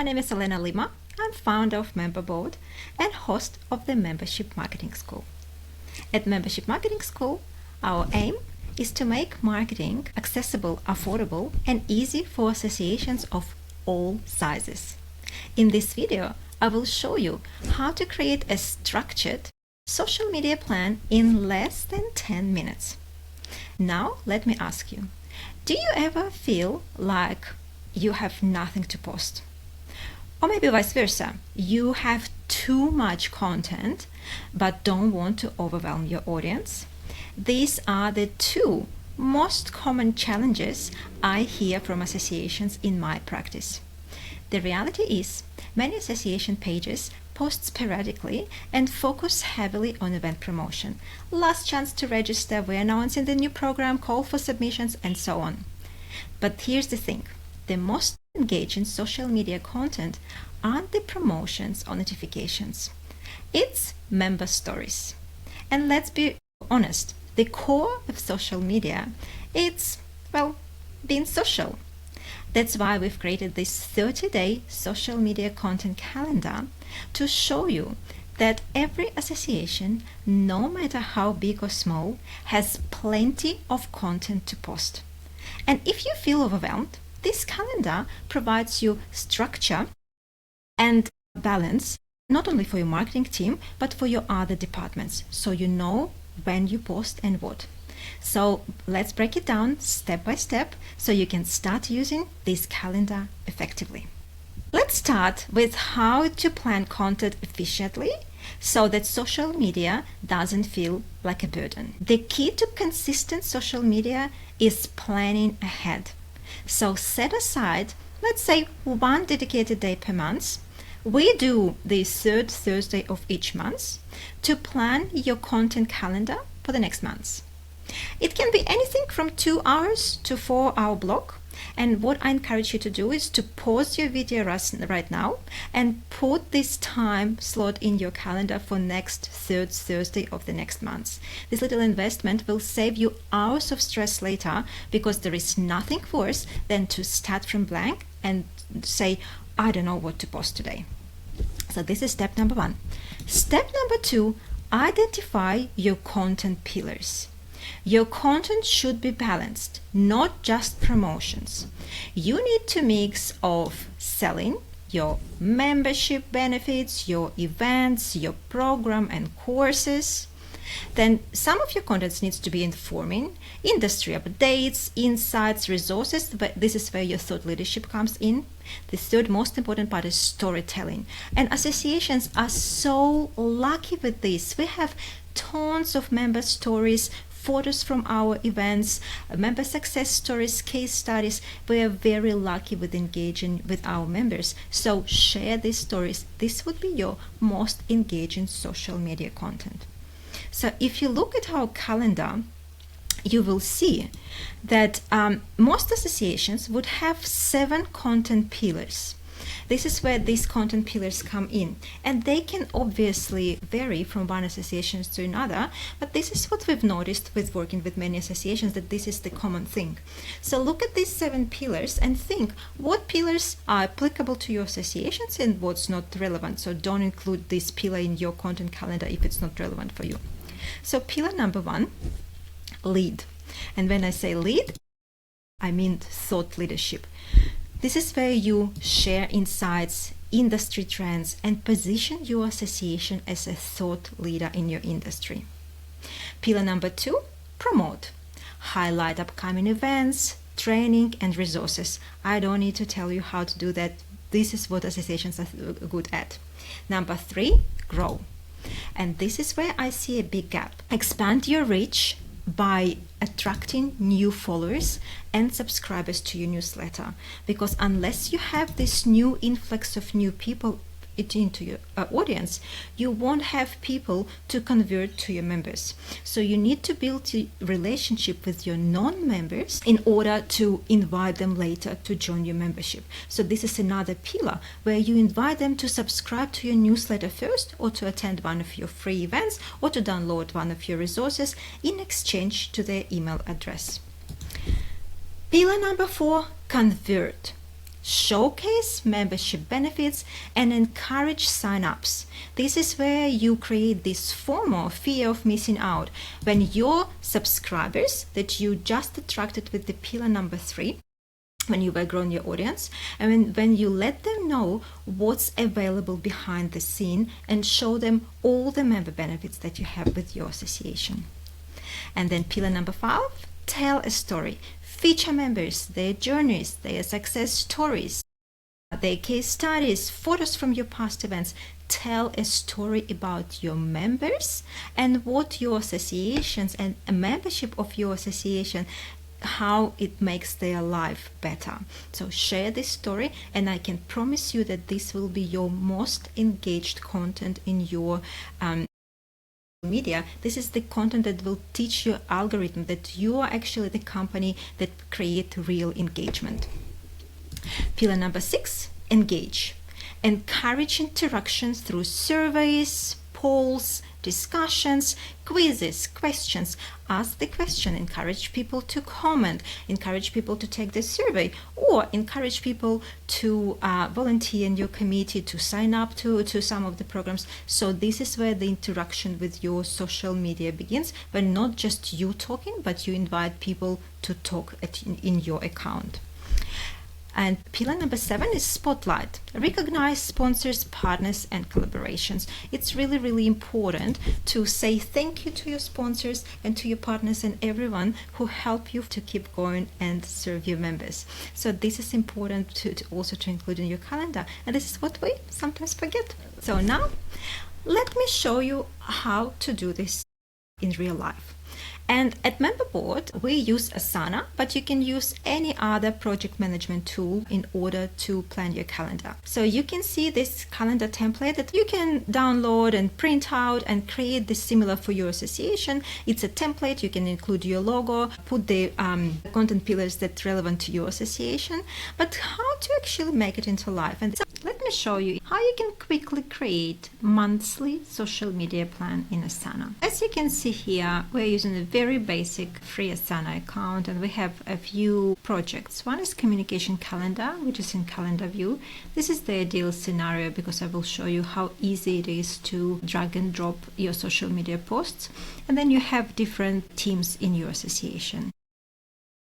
My name is Elena Lima. I'm founder of Member Board and host of the Membership Marketing School. At Membership Marketing School, our aim is to make marketing accessible, affordable, and easy for associations of all sizes. In this video, I will show you how to create a structured social media plan in less than 10 minutes. Now, let me ask you, do you ever feel like you have nothing to post? Or maybe vice versa, you have too much content but don't want to overwhelm your audience? These are the two most common challenges I hear from associations in my practice. The reality is, many association pages post sporadically and focus heavily on event promotion. Last chance to register, we're announcing the new program, call for submissions, and so on. But here's the thing, the most engaging social media content aren't the promotions or notifications. It's member stories. And let's be honest, the core of social media, it's, being social. That's why we've created this 30-day social media content calendar to show you that every association, no matter how big or small, has plenty of content to post. And if you feel overwhelmed, this calendar provides you structure and balance, not only for your marketing team, but for your other departments, so you know when you post and what. So let's break it down step by step so you can start using this calendar effectively. Let's start with how to plan content efficiently so that social media doesn't feel like a burden. The key to consistent social media is planning ahead. So set aside, let's say, one dedicated day per month. We do the third Thursday of each month to plan your content calendar for the next month. It can be anything from 2 hours to 4-hour block. And what I encourage you to do is to pause your video right now and put this time slot in your calendar for next third Thursday of the next month. This little investment will save you hours of stress later, because there is nothing worse than to start from blank and say, I don't know what to post today. So this is step number 1. Step number 2, identify your content pillars. Your content should be balanced, not just promotions. You need to mix of selling, your membership benefits, your events, your program and courses. Then some of your content needs to be informing, industry updates, insights, resources, but this is where your thought leadership comes in. The third most important part is storytelling. And associations are so lucky with this. We have tons of member stories, photos from our events, member success stories, case studies. We are very lucky with engaging with our members. So share these stories. This would be your most engaging social media content. So if you look at our calendar, you will see that most associations would have 7 content pillars. This is where these content pillars come in, and they can obviously vary from one association to another, but this is what we've noticed with working with many associations, that this is the common thing. So look at these 7 pillars and think what pillars are applicable to your associations and what's not relevant. So don't include this pillar in your content calendar if it's not relevant for you. So pillar number 1, lead. And when I say lead, I mean thought leadership. This is where you share insights, industry trends, and position your association as a thought leader in your industry. Pillar number 2, promote. Highlight upcoming events, training, and resources. I don't need to tell you how to do that. This is what associations are good at. Number 3, grow. And this is where I see a big gap. Expand your reach by attracting new followers and subscribers to your newsletter, because unless you have this new influx of new people into your audience, you won't have people to convert to your members. So you need to build a relationship with your non-members in order to invite them later to join your membership. So this is another pillar where you invite them to subscribe to your newsletter first, or to attend one of your free events, or to download one of your resources in exchange to their email address. Pillar number 4, convert. showcase membership benefits, and encourage sign-ups. This is where you create this FOMO, fear of missing out, when your subscribers that you just attracted with the pillar number 3, when you were growing your audience, and when you let them know what's available behind the scene and show them all the member benefits that you have with your association. And then pillar number 5, tell a story. Feature members, their journeys, their success stories, their case studies, photos from your past events. Tell a story about your members and what your associations and a membership of your association, how it makes their life better. So share this story, and I can promise you that this will be your most engaged content in your media. This is the content that will teach your algorithm that you are actually the company that create real engagement. Pillar number 6, engage. Encourage interactions through surveys, polls, discussions, quizzes, questions. Ask the question, encourage people to comment, encourage people to take the survey, or encourage people to volunteer in your committee, to sign up to some of the programs. So this is where the interaction with your social media begins, but not just you talking, but you invite people to talk in your account. And pillar number 7 is spotlight. Recognize sponsors, partners, and collaborations. It's really, really important to say thank you to your sponsors and to your partners and everyone who help you to keep going and serve your members. So this is important to also include in your calendar. And this is what we sometimes forget. So now, let me show you how to do this in real life. And at MemberBoard, we use Asana, but you can use any other project management tool in order to plan your calendar. So you can see this calendar template that you can download and print out and create this similar for your association. It's a template. You can include your logo, put the content pillars that's relevant to your association, but how to actually make it into life. And so let me show you how you can quickly create monthly social media plan in Asana. As you can see here, we're using a very basic free Asana account, and we have a few projects. One is communication calendar, which is in calendar view. This is the ideal scenario because I will show you how easy it is to drag and drop your social media posts. And then you have different teams in your association.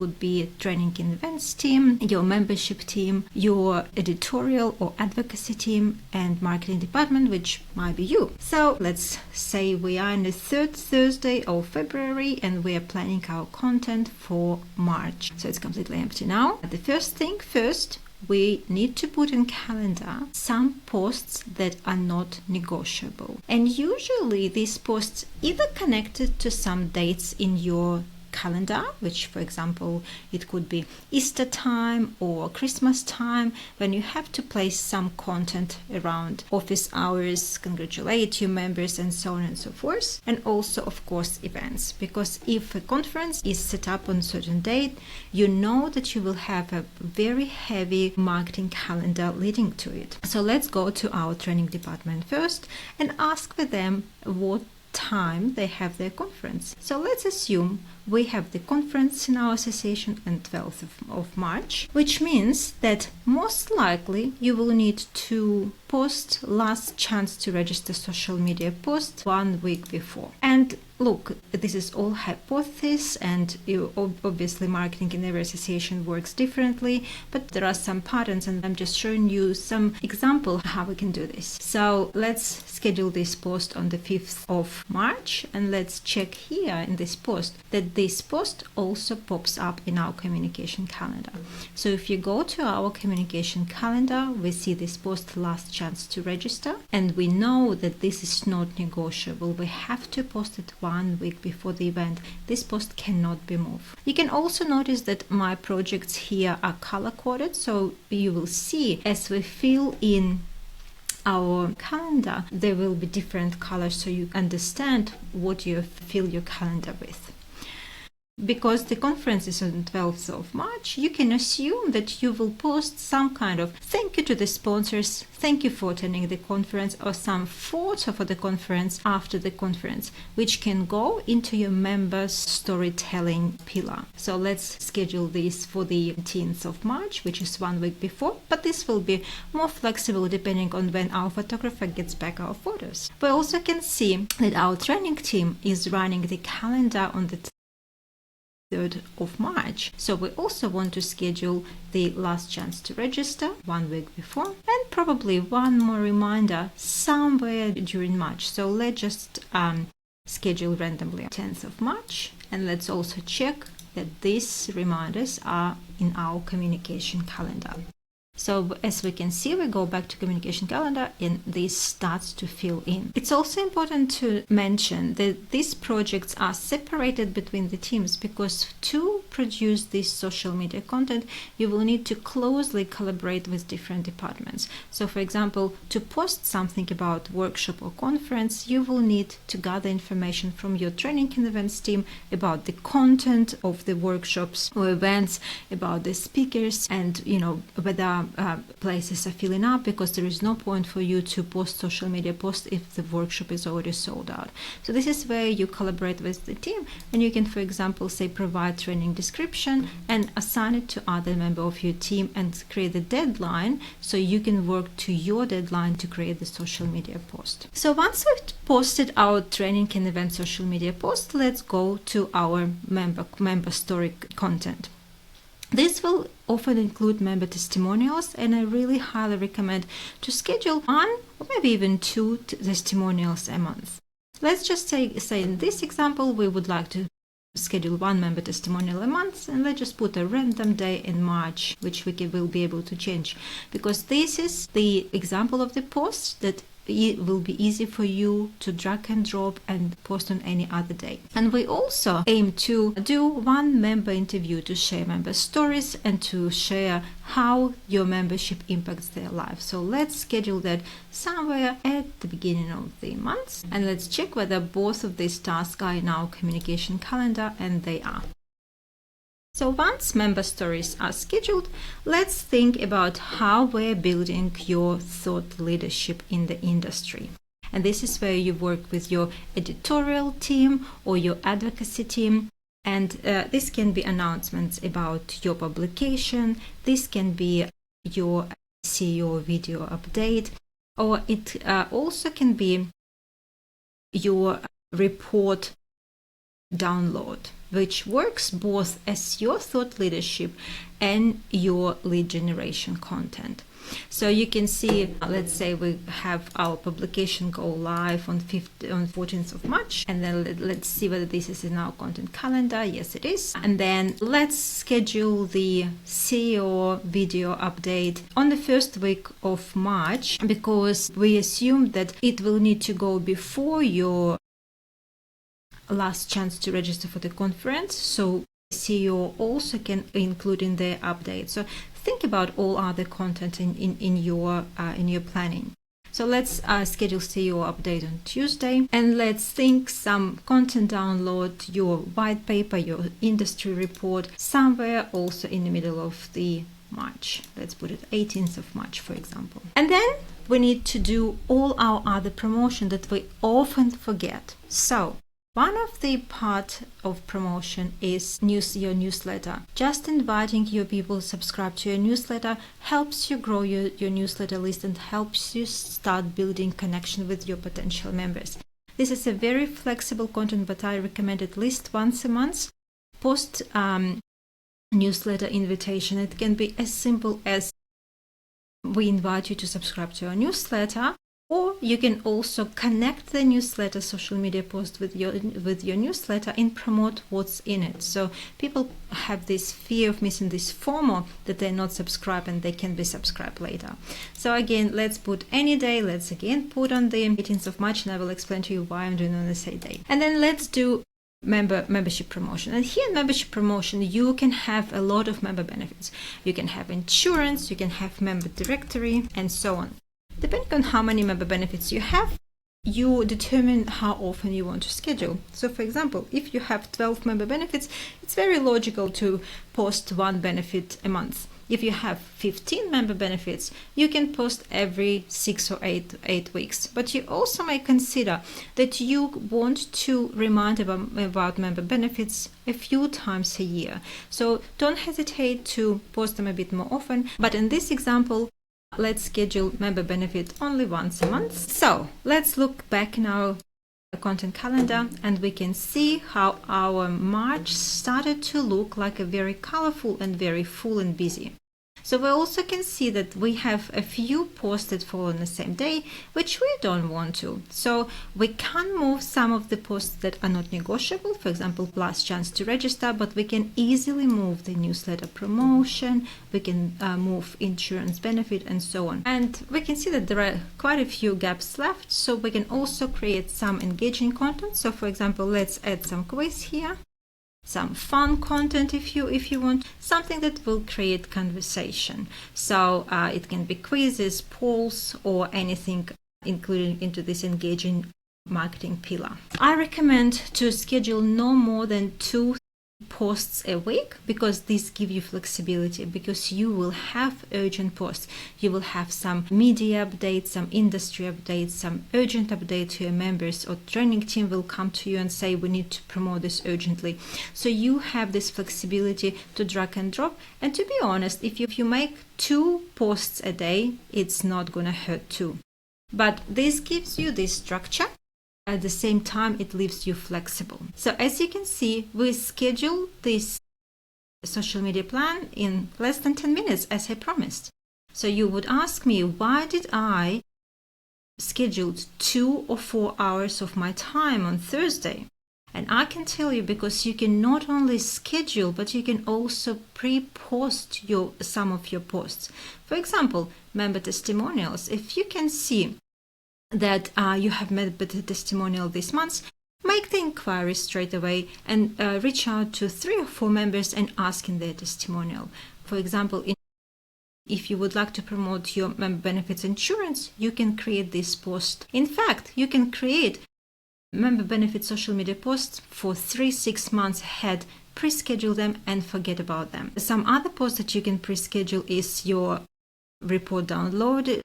Would be a training and events team, your membership team, your editorial or advocacy team, and marketing department, which might be you. So let's say we are on the 3rd Thursday of February and we are planning our content for March. So it's completely empty now. The first thing first, we need to put in calendar some posts that are not negotiable. And usually these posts either connected to some dates in your calendar, which for example it could be Easter time or Christmas time, when you have to place some content around office hours, congratulate your members, and so on and so forth. And also of course events, because if a conference is set up on a certain date, you know that you will have a very heavy marketing calendar leading to it. So let's go to our training department first and ask for them what time they have their conference. So let's assume we have the conference in our association on 12th of March, which means that most likely you will need to post last chance to register social media post 1 week before. And look, this is all hypothesis, and obviously marketing in every association works differently, but there are some patterns, and I'm just showing you some example how we can do this. So let's schedule this post on the 5th of March, and let's check here in this post that this post also pops up in our communication calendar. So if you go to our communication calendar, we see this post last chance to register, and we know that this is not negotiable. We have to post it 1 week before the event. This post cannot be moved. You can also notice that my projects here are color coded, so you will see as we fill in our calendar, there will be different colors so you understand what you fill your calendar with. because the conference is on 12th of March, you can assume that you will post some kind of thank you to the sponsors, thank you for attending the conference, or some photo for the conference after the conference, which can go into your members' storytelling pillar. So let's schedule this for the 18th of March, which is 1 week before, but this will be more flexible depending on when our photographer gets back our photos. We also can see that our training team is running the calendar on the 3rd of March. So we also want to schedule the last chance to register 1 week before, and probably one more reminder somewhere during March. So let's just schedule randomly 10th of March, and let's also check that these reminders are in our communication calendar. So as we can see, we go back to communication calendar and this starts to fill in. It's also important to mention that these projects are separated between the teams, because to produce this social media content, you will need to closely collaborate with different departments. So for example, to post something about workshop or conference, you will need to gather information from your training and events team about the content of the workshops or events, about the speakers, and whether places are filling up, because there is no point for you to post social media posts if the workshop is already sold out. So this is where you collaborate with the team, and you can, for example, say provide training description and assign it to other member of your team and create a deadline, so you can work to your deadline to create the social media post. So once we've posted our training and event social media post, let's go to our member story content. This will often include member testimonials, and I really highly recommend to schedule 1 or maybe even 2 testimonials a month. Let's just say in this example, we would like to schedule 1 member testimonial a month, and let's just put a random day in March, which will be able to change, because this is the example of the post that it will be easy for you to drag and drop and post on any other day. And we also aim to do 1 member interview to share member stories and to share how your membership impacts their life. So let's schedule that somewhere at the beginning of the month, and let's check whether both of these tasks are in our communication calendar, and they are. So once member stories are scheduled, let's think about how we're building your thought leadership in the industry. And this is where you work with your editorial team or your advocacy team. And this can be announcements about your publication. This can be your CEO video update, or it also can be your report download, which works both as your thought leadership and your lead generation content. So you can see, let's say we have our publication go live on 14th of March, and then let's see whether this is in our content calendar. Yes, it is. And then let's schedule the CEO video update on the first week of March, because we assume that it will need to go before your last chance to register for the conference, so CEO also can include in their update. So think about all other content in your planning. So let's schedule CEO update on Tuesday, and let's think some content download, your white paper, your industry report, somewhere also in the middle of the March. Let's put it 18th of March, for example. And then we need to do all our other promotion that we often forget. So one of the part of promotion is your newsletter. Just inviting your people to subscribe to your newsletter helps you grow your newsletter list and helps you start building connection with your potential members. This is a very flexible content, but I recommend at least once a month post newsletter invitation. It can be as simple as we invite you to subscribe to our newsletter, or you can also connect the newsletter social media post with your newsletter and promote what's in it. So people have this fear of missing this FOMO, that they're not subscribed and they can be subscribed later. So again, let's put any day. Let's again put on the 18th of March, and I will explain to you why I'm doing on the same day. And then let's do membership promotion. And here in membership promotion, you can have a lot of member benefits. You can have insurance, you can have member directory, and so on. Depending on how many member benefits you have, you determine how often you want to schedule. So for example, if you have 12 member benefits, it's very logical to post one benefit a month. If you have 15 member benefits, you can post every 6 or 8 weeks. But you also may consider that you want to remind about member benefits a few times a year. So don't hesitate to post them a bit more often. But in this example, let's schedule member benefit only once a month. So let's look back in our content calendar and we can see how our March started to look like a very colorful and very full and busy. So we also can see that we have a few posts that fall on the same day, which we don't want to. So we can move some of the posts that are not negotiable, for example, last chance to register, but we can easily move the newsletter promotion, we can move insurance benefit and so on. And we can see that there are quite a few gaps left, so we can also create some engaging content. So for example, let's add some quiz here. Some fun content if you want, something that will create conversation. So it can be quizzes, polls, or anything included into this engaging marketing pillar. I recommend to schedule no more than 2 posts a week, because these give you flexibility, because you will have urgent posts, you will have some media updates, some industry updates, some urgent update to your members, or training team will come to you and say we need to promote this urgently. So you have this flexibility to drag and drop. And to be honest, if you make 2 posts a day, it's not gonna hurt too. But this gives you this structure. At the same time, it leaves you flexible. So as you can see, we schedule this social media plan in less than 10 minutes, as I promised. So you would ask me, why did I schedule 2 or 4 hours of my time on Thursday? And I can tell you, because you can not only schedule, but you can also pre-post some of your posts. For example, member testimonials. If you can see that you have member testimonial this month, make the inquiry straight away and reach out to 3 or 4 members and ask in their testimonial. For example, if you would like to promote your member benefits insurance, you can create this post. In fact, you can create member benefit social media posts for 3-6 months ahead, pre-schedule them and forget about them. Some other posts that you can pre-schedule is your report download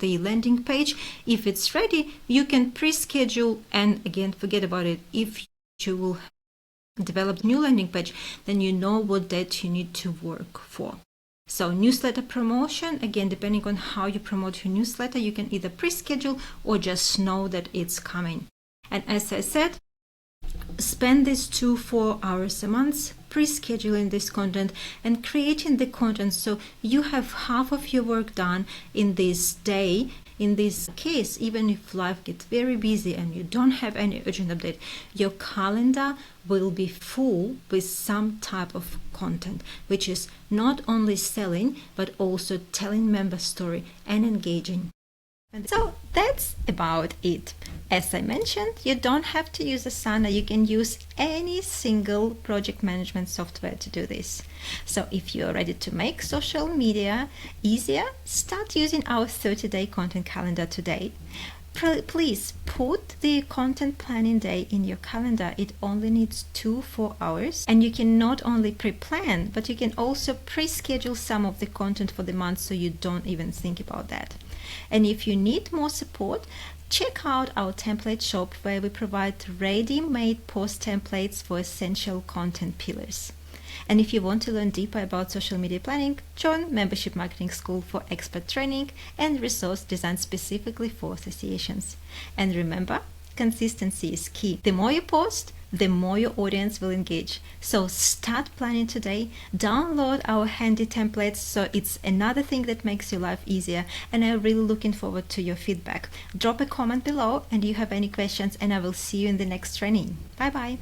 the landing page. If it's ready, you can pre-schedule and again forget about it. If you will develop new landing page, then you know what date you need to work for. So newsletter promotion, again, depending on how you promote your newsletter, you can either pre-schedule or just know that it's coming. And as I said, spend these 2-4 hours a month pre-scheduling this content and creating the content, so you have half of your work done in this day. In this case, even if life gets very busy and you don't have any urgent update, your calendar will be full with some type of content, which is not only selling but also telling member story and engaging. So that's about it. As I mentioned, you don't have to use Asana. You can use any single project management software to do this. So if you're ready to make social media easier, start using our 30-day content calendar today. Please put the content planning day in your calendar. It only needs 2-4 hours, and you can not only pre-plan, but you can also pre-schedule some of the content for the month, so you don't even think about that. And if you need more support, check out our template shop, where we provide ready-made post templates for essential content pillars. And if you want to learn deeper about social media planning, join Membership Marketing School for expert training and resource designed specifically for associations. And remember, consistency is key. The more you post, the more your audience will engage. So start planning today. Download our handy templates, so it's another thing that makes your life easier. And I'm really looking forward to your feedback. Drop a comment below and you have any questions, and I will see you in the next training. Bye bye.